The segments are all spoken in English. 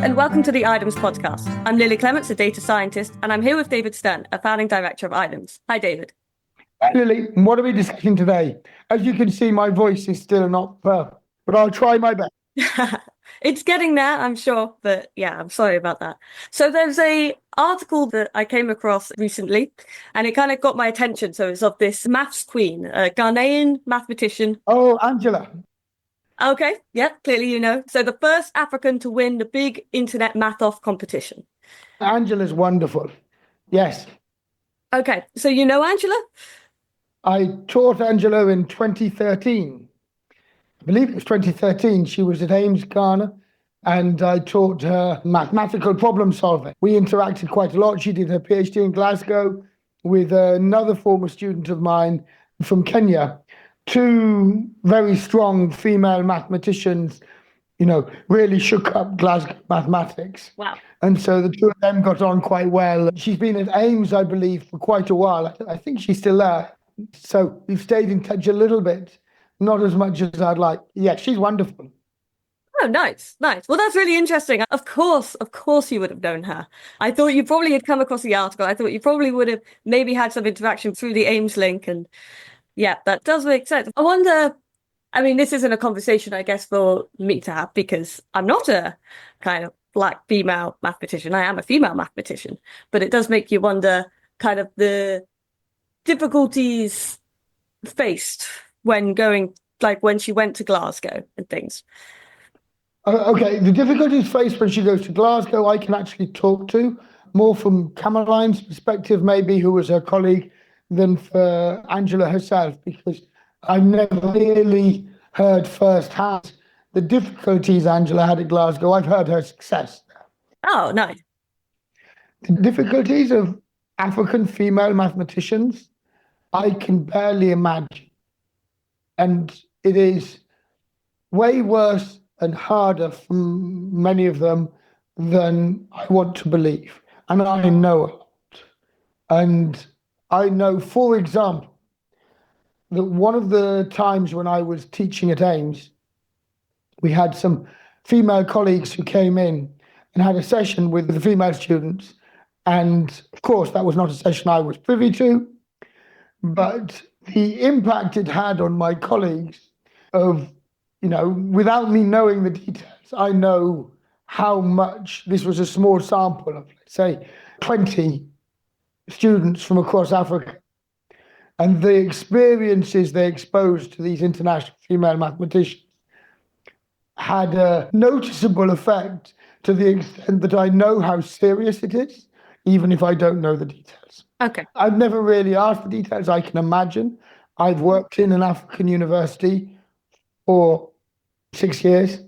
and welcome to the IDEMS podcast. I'm Lily Clements, a data scientist, and I'm here with David Stern, a founding director of IDEMS. Hi, David. Hi, Lily. What are we discussing today? As you can see, my voice is still not perfect, but I'll try my best. It's getting there, I'm sure, but yeah, I'm sorry about that. So there's a article that I came across recently, and it kind of got my attention. So it's of this maths queen, a Ghanaian mathematician. Oh, Angela. Okay, yeah, clearly you know. So the first African to win the big internet math-off competition. Angela's wonderful. Yes. Okay, so you know Angela? I taught Angela in 2013. I believe it was 2013. She was at IDEMS, Ghana, and I taught her mathematical problem solving. We interacted quite a lot. She did her PhD in Glasgow with another former student of mine from Kenya. Two very strong female mathematicians, really shook up Glasgow mathematics. Wow. And so the two of them got on quite well. She's been at IDEMS, I believe, for quite a while. I think she's still there. So we've stayed in touch a little bit, not as much as I'd like. Yeah, she's wonderful. Oh, nice. Well, that's really interesting. Of course you would have known her. I thought you probably had come across the article. I thought you probably would have maybe had some interaction through the IDEMS link. And yeah, that does make sense. I wonder, I mean, this isn't a conversation, I guess, for me to have because I'm not a kind of black female mathematician. I am a female mathematician, but it does make you wonder kind of the difficulties faced when going, like when she went to Glasgow and things. Okay, the difficulties faced when she goes to Glasgow, I can actually talk to more from Caroline's perspective, maybe, who was her colleague, than for Angela herself, because I've never really heard firsthand the difficulties Angela had at Glasgow. I've heard her success. Oh, nice. The difficulties of African female mathematicians, I can barely imagine. And it is way worse and harder for many of them than I want to believe. And I know a lot. And I know, for example, that one of the times when I was teaching at IDEMS, we had some female colleagues who came in and had a session with the female students. And of course, that was not a session I was privy to, but the impact it had on my colleagues of, without me knowing the details, I know how much this was a small sample of, let's say, 20 students from across Africa. And the experiences they exposed to these international female mathematicians had a noticeable effect to the extent that I know how serious it is, even if I don't know the details. Okay. I've never really asked for details. I can imagine. I've worked in an African university for 6 years.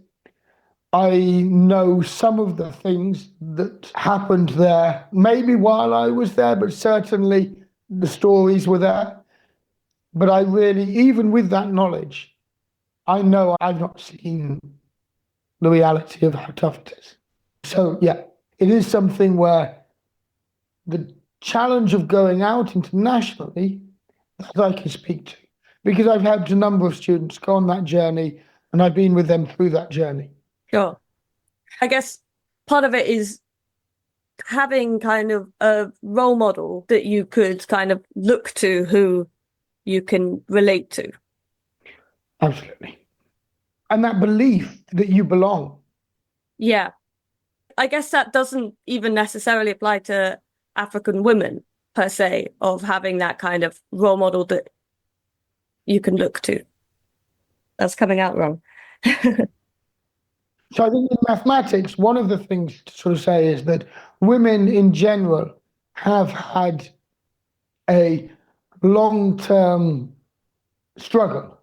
I know some of the things that happened there, maybe while I was there, but certainly the stories were there. But I really, even with that knowledge, I know I've not seen the reality of how tough it is. So yeah, it is something where the challenge of going out internationally that I can speak to, because I've helped a number of students go on that journey and I've been with them through that journey. Sure. I guess part of it is having kind of a role model that you could kind of look to who you can relate to. Absolutely. And that belief that you belong. Yeah. I guess that doesn't even necessarily apply to African women per se, of having that kind of role model that you can look to. That's coming out wrong. So I think in mathematics, one of the things to sort of say is that women in general have had a long-term struggle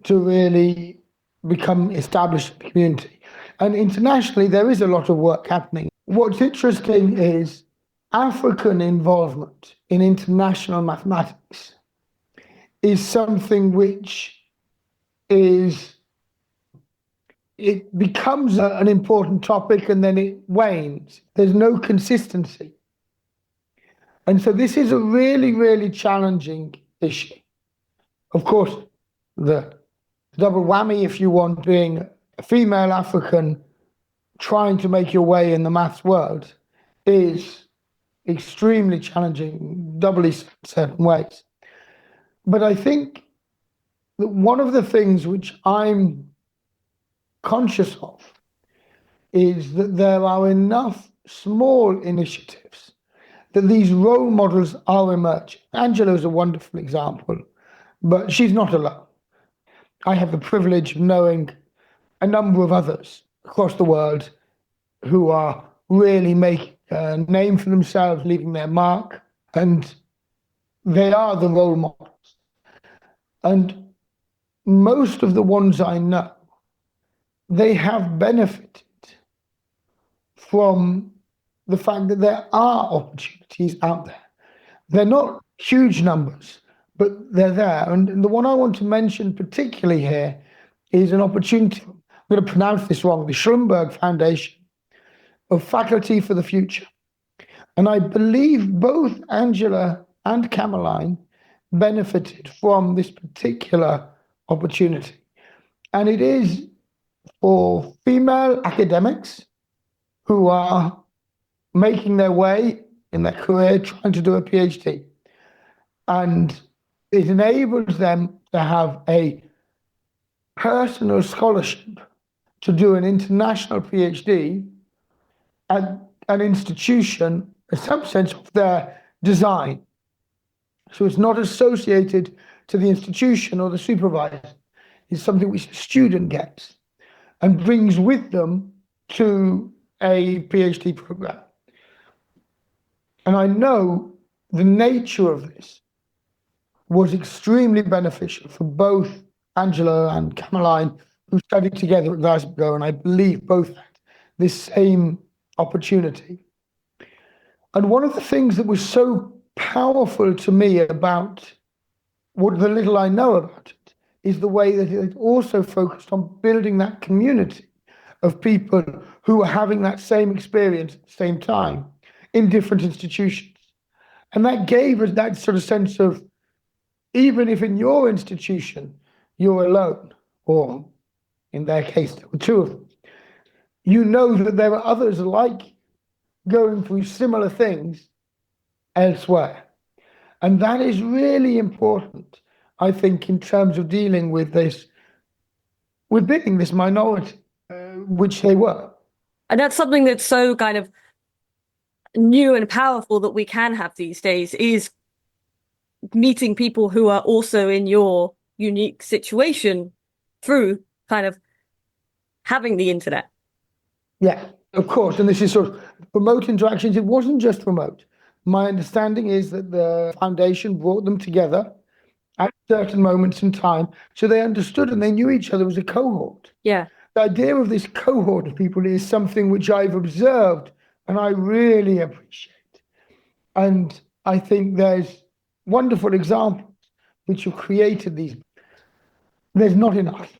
to really become established in the community. And internationally, there is a lot of work happening. What's interesting is African involvement in international mathematics is something which it becomes an important topic and then it wanes. There's no consistency. And so this is a really, really challenging issue. Of course, the double whammy, if you want, being a female African trying to make your way in the maths world is extremely challenging, doubly so in certain ways. But I think that one of the things which I'm conscious of is that there are enough small initiatives that these role models are emerging. Angela is a wonderful example, but she's not alone. I have the privilege of knowing a number of others across the world who are really making a name for themselves, leaving their mark, and they are the role models. And most of the ones I know, they have benefited from the fact that there are opportunities out there. They're not huge numbers, but they're there. And the one I want to mention particularly here is an opportunity. I'm going to pronounce this wrong, the Schoenberg Foundation of Faculty for the Future. And I believe both Angela and Caroline benefited from this particular opportunity. And it is for female academics who are making their way in their career trying to do a PhD. And it enables them to have a personal scholarship to do an international PhD at an institution, a subset of their design. So it's not associated to the institution or the supervisor. It's something which the student gets and brings with them to a PhD program. And I know the nature of this was extremely beneficial for both Angela and Caroline, who studied together at Glasgow, and I believe both had this same opportunity. And one of the things that was so powerful to me about what the little I know about it is the way that it also focused on building that community of people who were having that same experience at the same time in different institutions. And that gave us that sort of sense of, even if in your institution you're alone, or in their case there were two of them, you know that there are others like going through similar things elsewhere. And that is really important, I think, in terms of dealing with this, with being this minority, which they were. And that's something that's so kind of new and powerful that we can have these days, is meeting people who are also in your unique situation through kind of having the internet. Yeah, of course. And this is sort of remote interactions. It wasn't just remote. My understanding is that the foundation brought them together at certain moments in time, so they understood and they knew each other as a cohort. Yeah. The idea of this cohort of people is something which I've observed and I really appreciate. And I think there's wonderful examples which have created these. There's not enough.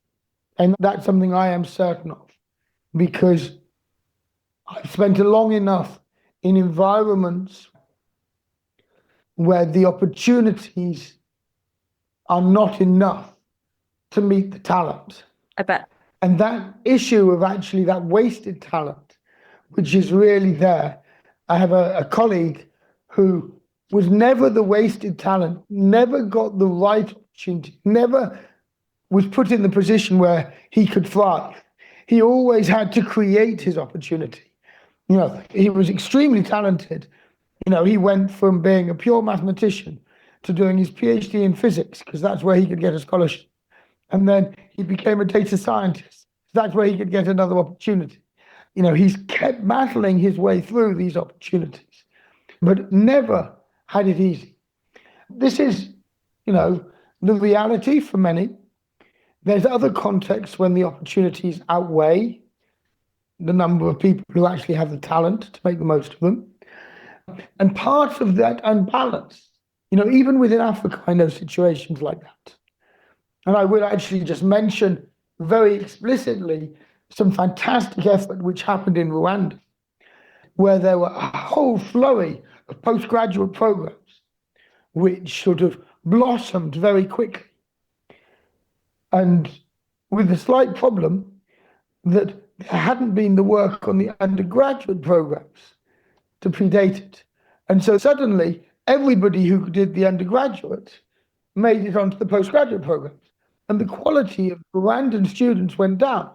And that's something I am certain of, because I've spent long enough in environments where the opportunities are not enough to meet the talent. I bet. And that issue of actually that wasted talent, which is really there. I have a colleague who was never the wasted talent, never got the right opportunity, never was put in the position where he could thrive. He always had to create his opportunity. You know, he was extremely talented. You know, he went from being a pure mathematician to doing his PhD in physics, because that's where he could get a scholarship. And then he became a data scientist. That's where he could get another opportunity. You know, he's kept battling his way through these opportunities, but never had it easy. This is, you know, the reality for many. There's other contexts when the opportunities outweigh the number of people who actually have the talent to make the most of them. And part of that unbalance, you know, even within Africa, I know situations like that. And I will actually just mention very explicitly some fantastic effort which happened in Rwanda, where there were a whole flurry of postgraduate programs which sort of blossomed very quickly. And with the slight problem that there hadn't been the work on the undergraduate programs to predate it. And so suddenly everybody who did the undergraduate made it onto the postgraduate programs. And the quality of Rwandan students went down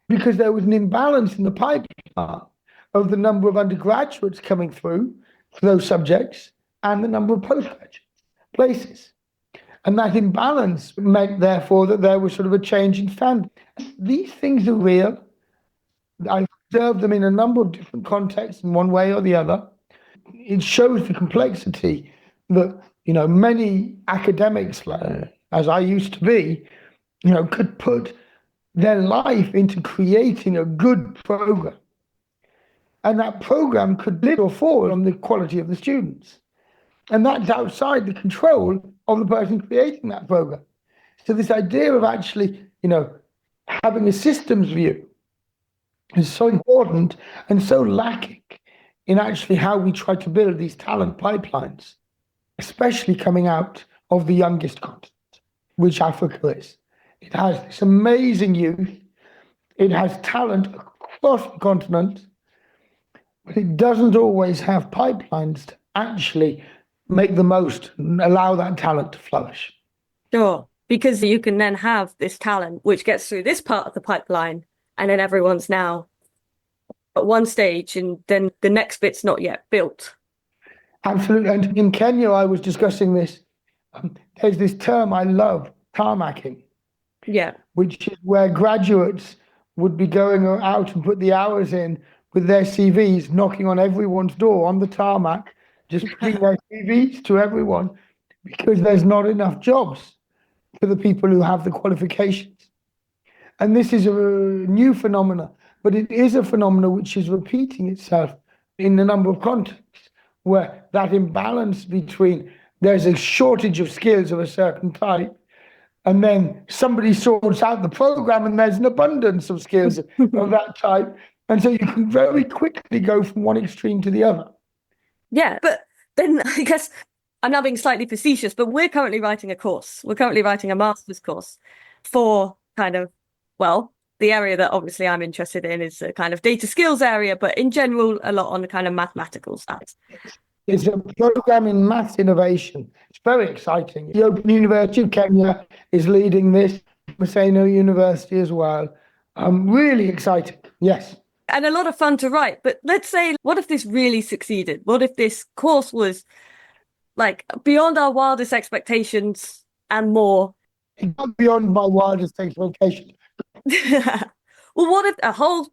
because there was an imbalance in the pipeline of the number of undergraduates coming through for those subjects and the number of postgraduate places. And that imbalance meant, therefore, that there was sort of a change in standard. These things are real. I've observed them in a number of different contexts in one way or the other. It shows the complexity that, many academics, as I used to be, could put their life into creating a good program. And that program could live or fall on the quality of the students. And that's outside the control of the person creating that program. So this idea of actually, having a systems view is so important and so lacking in actually how we try to build these talent pipelines, especially coming out of the youngest continent, which Africa is. It has this amazing youth. It has talent across the continent, but it doesn't always have pipelines to actually make the most and allow that talent to flourish. Sure, because you can then have this talent which gets through this part of the pipeline, and then everyone's now at one stage, and then the next bit's not yet built. Absolutely. And in Kenya, I was discussing this. There's this term I love, tarmacking. Yeah. Which is where graduates would be going out and put the hours in with their CVs, knocking on everyone's door on the tarmac, just putting their CVs to everyone, because there's not enough jobs for the people who have the qualifications. And this is a new phenomena, but it is a phenomena which is repeating itself in a number of contexts, where that imbalance between there's a shortage of skills of a certain type, and then somebody sorts out the program and there's an abundance of skills of that type. And so you can very quickly go from one extreme to the other. Yeah, but then I guess I'm now being slightly facetious, but we're currently writing a course. We're currently writing a master's course for kind of, well, the area that obviously I'm interested in is a kind of data skills area, but in general, a lot on the kind of mathematical side. It's a program in maths innovation. It's very exciting. The Open University of Kenya is leading this, Maseno University as well. Really exciting, yes. And a lot of fun to write. But let's say, what if this really succeeded? What if this course was like beyond our wildest expectations and more? It's not beyond my wildest expectations. Well, what if a whole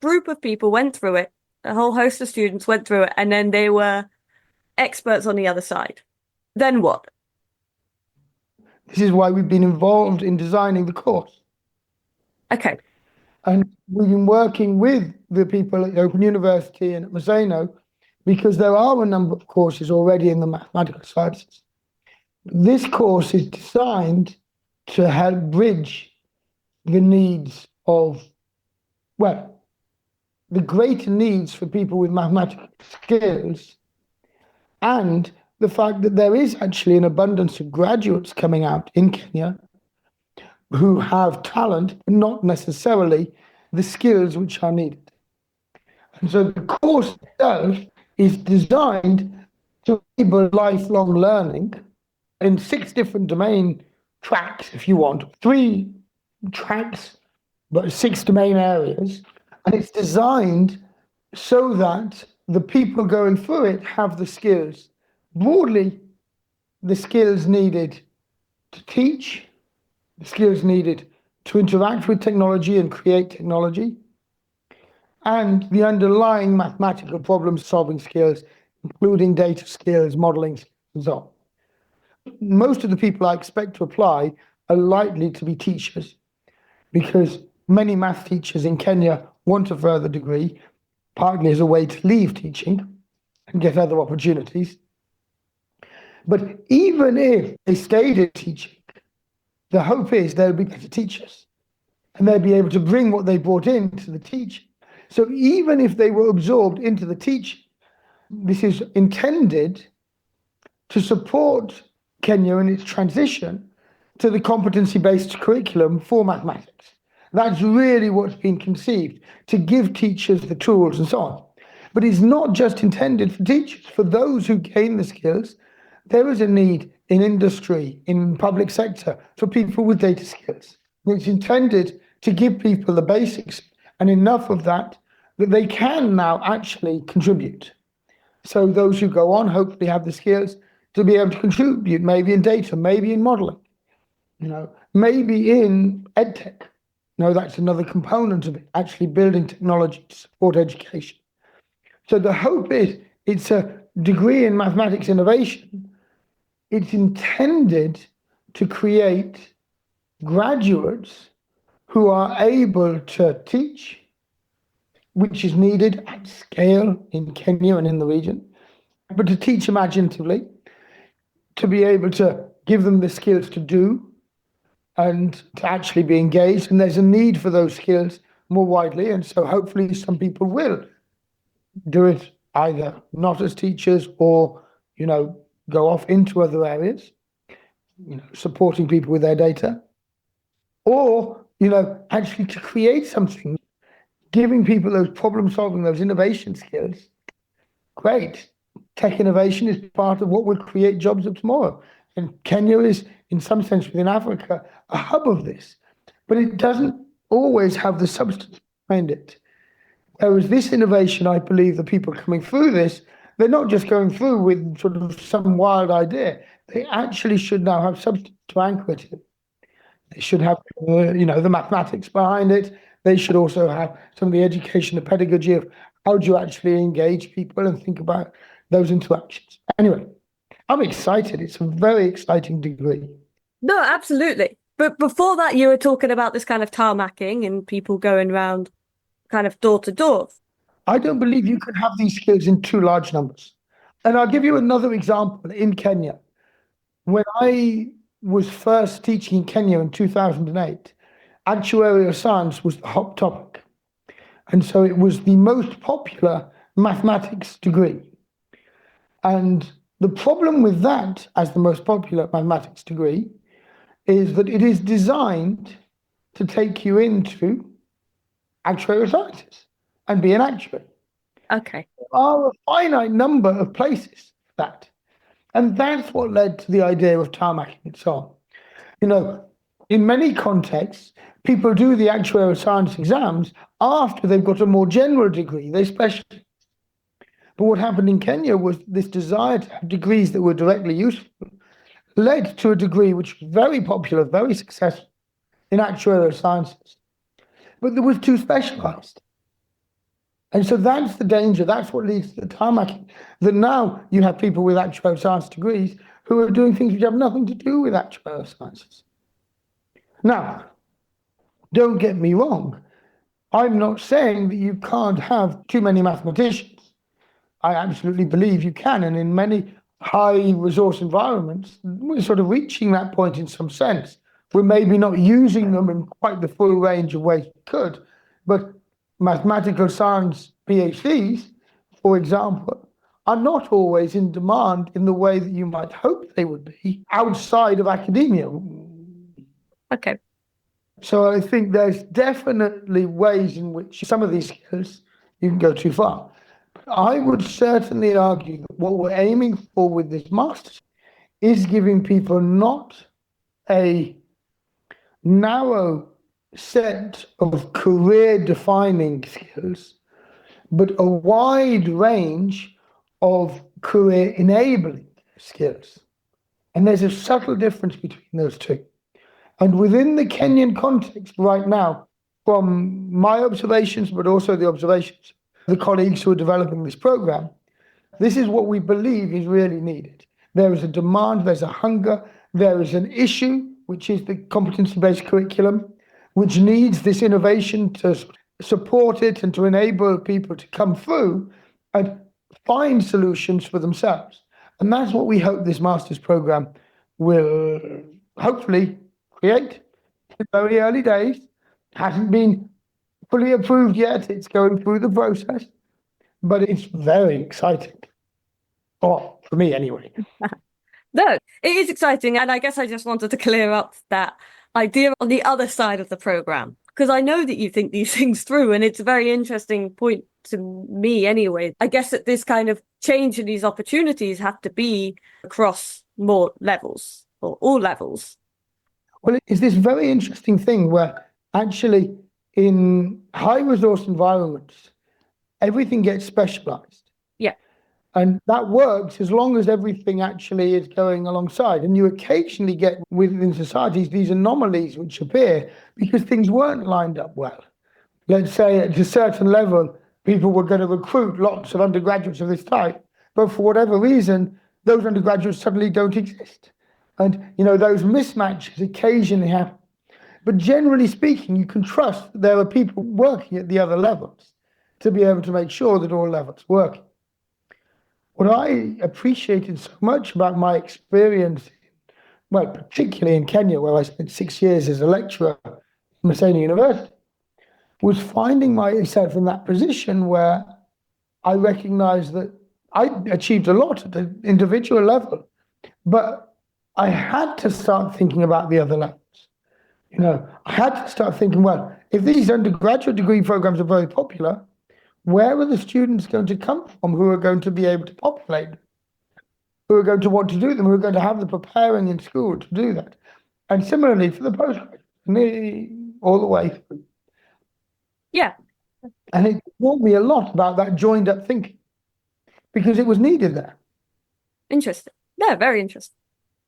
group of people went through it, a whole host of students went through it, and then they were experts on the other side? Then what? This is why we've been involved in designing the course. Okay. And we've been working with the people at the Open University and at Maseno, because there are a number of courses already in the mathematical sciences. This course is designed to help bridge the needs of, well, the greater needs for people with mathematical skills, and the fact that there is actually an abundance of graduates coming out in Kenya who have talent, but not necessarily the skills which are needed. And so the course itself is designed to enable lifelong learning in 6 different domain tracks, if you want, 3 tracks, but 6 domain areas. And it's designed so that the people going through it have the skills, broadly the skills needed to teach, the skills needed to interact with technology and create technology, and the underlying mathematical problem-solving skills, including data skills, modeling, and so on. Most of the people I expect to apply are likely to be teachers, because many math teachers in Kenya want a further degree, partly as a way to leave teaching and get other opportunities. But even if they stayed in teaching, the hope is they'll be better teachers, and they'll be able to bring what they brought into the teaching. So even if they were absorbed into the teaching, this is intended to support Kenya in its transition to the competency-based curriculum for mathematics. That's really what's been conceived, to give teachers the tools and so on. But it's not just intended for teachers. For those who gain the skills, there is a need in industry, in public sector, for people with data skills. It's intended to give people the basics and enough of that that they can now actually contribute. So those who go on hopefully have the skills to be able to contribute, maybe in data, maybe in modeling, maybe in edtech. That's another component of it, actually building technology to support education. So the hope is it's a degree in mathematics innovation. It's intended to create graduates who are able to teach, which is needed at scale in Kenya and in the region, but to teach imaginatively, to be able to give them the skills to do and to actually be engaged. And there's a need for those skills more widely. And so hopefully some people will do it either not as teachers or, go off into other areas, supporting people with their data, or, actually to create something, giving people those problem solving, those innovation skills. Great. Tech innovation is part of what will create jobs of tomorrow. And Kenya is, in some sense, within Africa, a hub of this. But it doesn't always have the substance behind it. Whereas this innovation, I believe the people coming through this, they're not just going through with sort of some wild idea. They actually should now have substance to anchor it in. They should have, the mathematics behind it. They should also have some of the education, the pedagogy of how do you actually engage people and think about those interactions. Anyway, I'm excited. It's a very exciting degree. No, absolutely. But before that, you were talking about this kind of tarmacking and people going around kind of door to door. I don't believe you can have these skills in too large numbers. And I'll give you another example in Kenya. When I was first teaching in Kenya in 2008, actuarial science was the hot topic. And so it was the most popular mathematics degree. And the problem with that as the most popular mathematics degree is that it is designed to take you into actuarial sciences and be an actuary. Okay. There are a finite number of places for that. And that's what led to the idea of tarmacking and so on. In many contexts, people do the actuarial science exams after they've got a more general degree. They specialize. But what happened in Kenya was this desire to have degrees that were directly useful led to a degree which was very popular, very successful in actuarial sciences, but that was too specialized. And so that's the danger. That's what leads to the tarmacking. That now you have people with actuarial science degrees who are doing things which have nothing to do with actuarial sciences. Now, don't get me wrong. I'm not saying that you can't have too many mathematicians. I absolutely believe you can. And in many high resource environments, we're sort of reaching that point in some sense. We're maybe not using them in quite the full range of ways we could, but mathematical science PhDs, for example, are not always in demand in the way that you might hope they would be outside of academia. Okay. So I think there's definitely ways in which some of these skills you can go too far. But I would certainly argue that what we're aiming for with this master's is giving people not a narrow set of career-defining skills, but a wide range of career-enabling skills. And there's a subtle difference between those two. And within the Kenyan context right now, from my observations, but also the observations of the colleagues who are developing this program, this is what we believe is really needed. There is a demand, there's a hunger, there is an issue, which is the competency-based curriculum, which needs this innovation to support it and to enable people to come through and find solutions for themselves. And that's what we hope this master's program will hopefully create in very early days. Hasn't been fully approved yet. It's going through the process, but it's very exciting. Or for me anyway. No, it is exciting. And I guess I just wanted to clear up that idea on the other side of the program, because I know that you think these things through, and it's a very interesting point to me anyway. I guess that this kind of change in these opportunities have to be across more levels or all levels. Well, it's this very interesting thing where actually in high resource environments, everything gets specialized. Yeah. And that works as long as everything actually is going alongside. And you occasionally get within societies these anomalies which appear because things weren't lined up well. Let's say at a certain level, people were going to recruit lots of undergraduates of this type, but for whatever reason, those undergraduates suddenly don't exist. And, those mismatches occasionally happen. But generally speaking, you can trust that there are people working at the other levels to be able to make sure that all levels work. What I appreciated so much about my experience, well, particularly in Kenya, where I spent 6 years as a lecturer at Maseno University, was finding myself in that position where I recognized that I achieved a lot at the individual level, but I had to start thinking about the other levels. I had to start thinking, well, if these undergraduate degree programs are very popular, where are the students going to come from who are going to be able to populate them, who are going to want to do them, who are going to have the preparing in school to do that? And similarly for the postgraduate, all the way through. Yeah. And it taught me a lot about that joined up thinking because it was needed there. Interesting. Yeah, very interesting.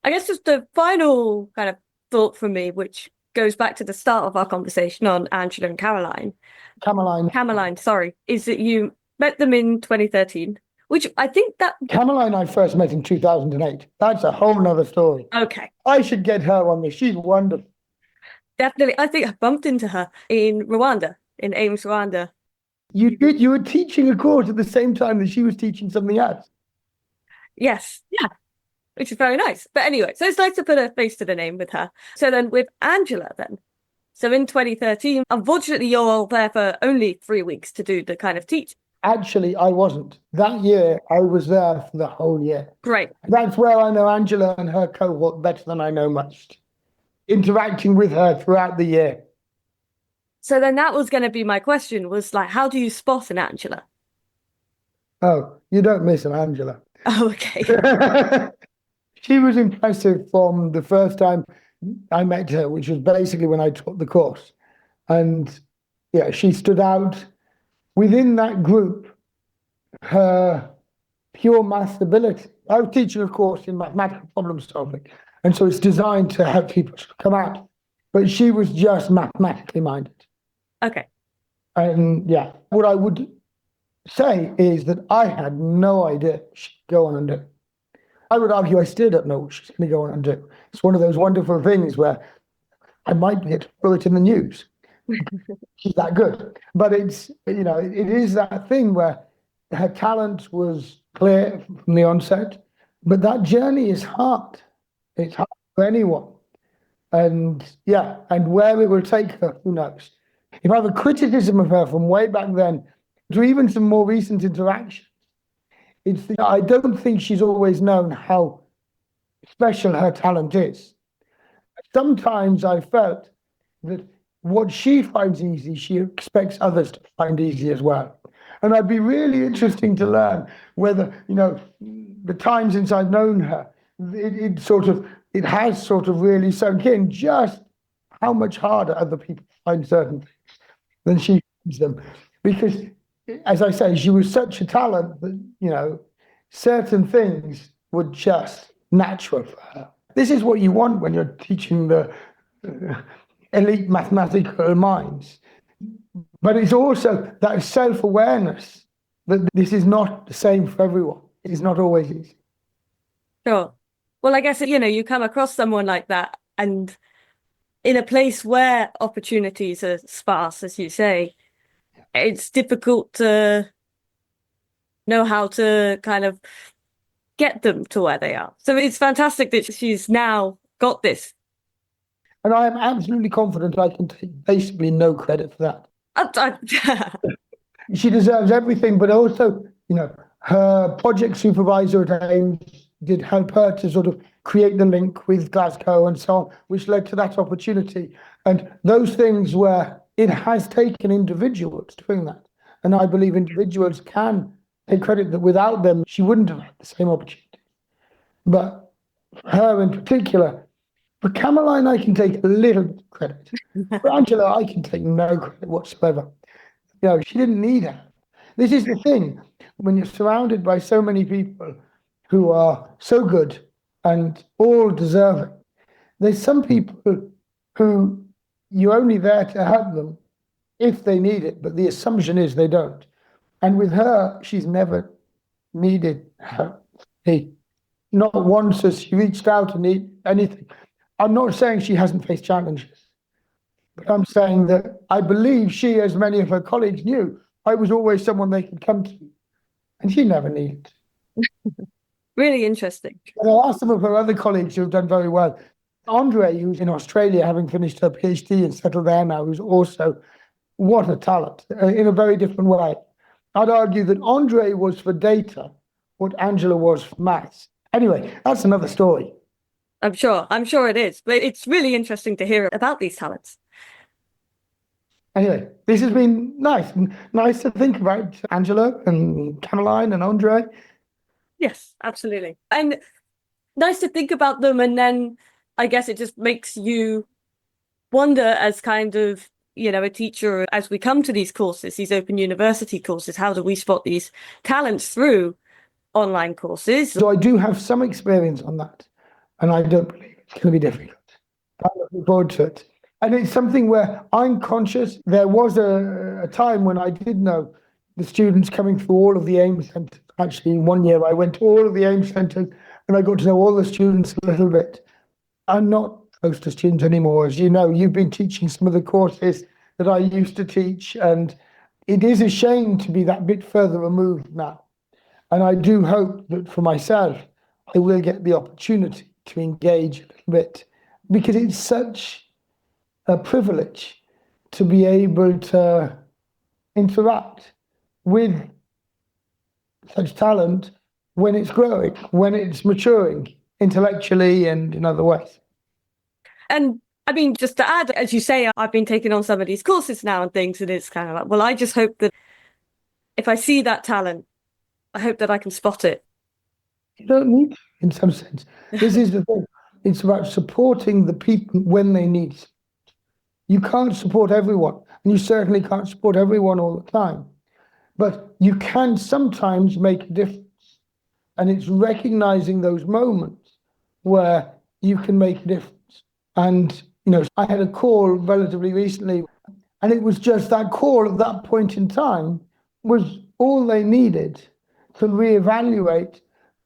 I guess just the final kind of thought for me, which goes back to the start of our conversation on Angela and Caroline, sorry, is that you met them in 2013, which I think that... Caroline I first met in 2008. That's a whole nother story. Okay. I should get her on this. She's wonderful. Definitely. I think I bumped into her in Rwanda, in IDEMS, Rwanda. You did? You were teaching a course at the same time that she was teaching something else? Yes. Yeah. Which is very nice. But anyway, so it's nice to put a face to the name with her. So then with Angela then, so in 2013, unfortunately, you're all there for only 3 weeks to do the kind of teach. Actually, I wasn't. That year, I was there for the whole year. Great. That's where I know Angela and her cohort better than I know most, interacting with her throughout the year. So then that was going to be my question, was like, how do you spot an Angela? Oh, you don't miss an Angela. Oh, okay. She was impressive from the first time I met her, which was basically when I taught the course. And yeah, she stood out. Within that group, her pure math ability. I was teaching a course in mathematical problem solving, and so it's designed to help people come out. But she was just mathematically minded. Okay. And yeah, what I would say is that I had no idea she'd go on and do. I would argue I still don't know what she's going to go on and do. It's one of those wonderful things where I might get to throw it in the news. She's that good. But it's, it is that thing where her talent was clear from the onset, but that journey is hard. It's hard for anyone. And yeah, and where it will take her, who knows? If I have a criticism of her from way back then to even some more recent interactions, I don't think she's always known how special her talent is. Sometimes I felt that what she finds easy, she expects others to find easy as well. And I'd be really interesting to learn whether, the time since I've known her, it has sort of really sunk in just how much harder other people find certain things than she finds them. Because, as I say, she was such a talent that, certain things were just natural for her. This is what you want when you're teaching the elite mathematical minds. But it's also that self-awareness that this is not the same for everyone. It's not always easy. Sure. Well, I guess, you come across someone like that, and in a place where opportunities are sparse, as you say, it's difficult to know how to kind of get them to where they are. So it's fantastic that she's now got this. And I am absolutely confident I can take basically no credit for that. She deserves everything, but also, her project supervisor at IDEMS did help her to sort of create the link with Glasgow and so on, which led to that opportunity. And those things were it has taken individuals doing that. And I believe individuals can take credit that without them, she wouldn't have had the same opportunity. But her in particular, for Caroline, I can take a little bit of credit. For Angela, I can take no credit whatsoever. She didn't need her. This is the thing. When you're surrounded by so many people who are so good and all deserving, there's some people who you're only there to help them if they need it, but the assumption is they don't. And with her, she's never needed help. Not once has she reached out to need anything. I'm not saying she hasn't faced challenges, but I'm saying that I believe she, as many of her colleagues knew, I was always someone they could come to, and she never needed. Really interesting. There are some of her other colleagues who have done very well. Andre, who's in Australia, having finished her PhD and settled there now, who's also, what a talent, in a very different way. I'd argue that Andre was for data what Angela was for maths. Anyway, that's another story. I'm sure it is. But it's really interesting to hear about these talents. Anyway, this has been nice to think about Angela and Caroline and Andre. Yes, absolutely. And nice to think about them. And then I guess it just makes you wonder as kind of, a teacher, as we come to these courses, these open university courses, how do we spot these talents through online courses? So I do have some experience on that, and I don't believe it's going to be difficult. I'm looking forward to it. And it's something where I'm conscious. There was a time when I did know the students coming through all of the AIMS centres. Actually, one year I went to all of the AIMS centres and I got to know all the students a little bit. I'm not close to students anymore. As you know, you've been teaching some of the courses that I used to teach, and it is a shame to be that bit further removed now. And I do hope that for myself, I will get the opportunity to engage a little bit, because it's such a privilege to be able to interact with such talent when it's growing, when it's maturing intellectually and in other ways. And I mean, just to add, as you say, I've been taking on some of these courses now and things, and it's kind of like, well, I just hope that if I see that talent, I hope that I can spot it. You don't need to, in some sense. This is the thing. It's about supporting the people when they need it. You can't support everyone, and you certainly can't support everyone all the time. But you can sometimes make a difference. And it's recognizing those moments where you can make a difference. And, I had a call relatively recently, and it was just that call at that point in time was all they needed to reevaluate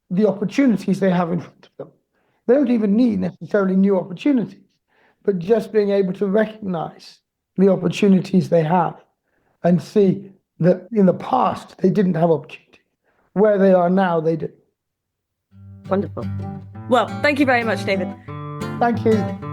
the opportunities they have in front of them. They don't even need necessarily new opportunities, but just being able to recognize the opportunities they have and see that in the past they didn't have opportunity. Where they are now, they do. Wonderful. Well, thank you very much, David. Thank you.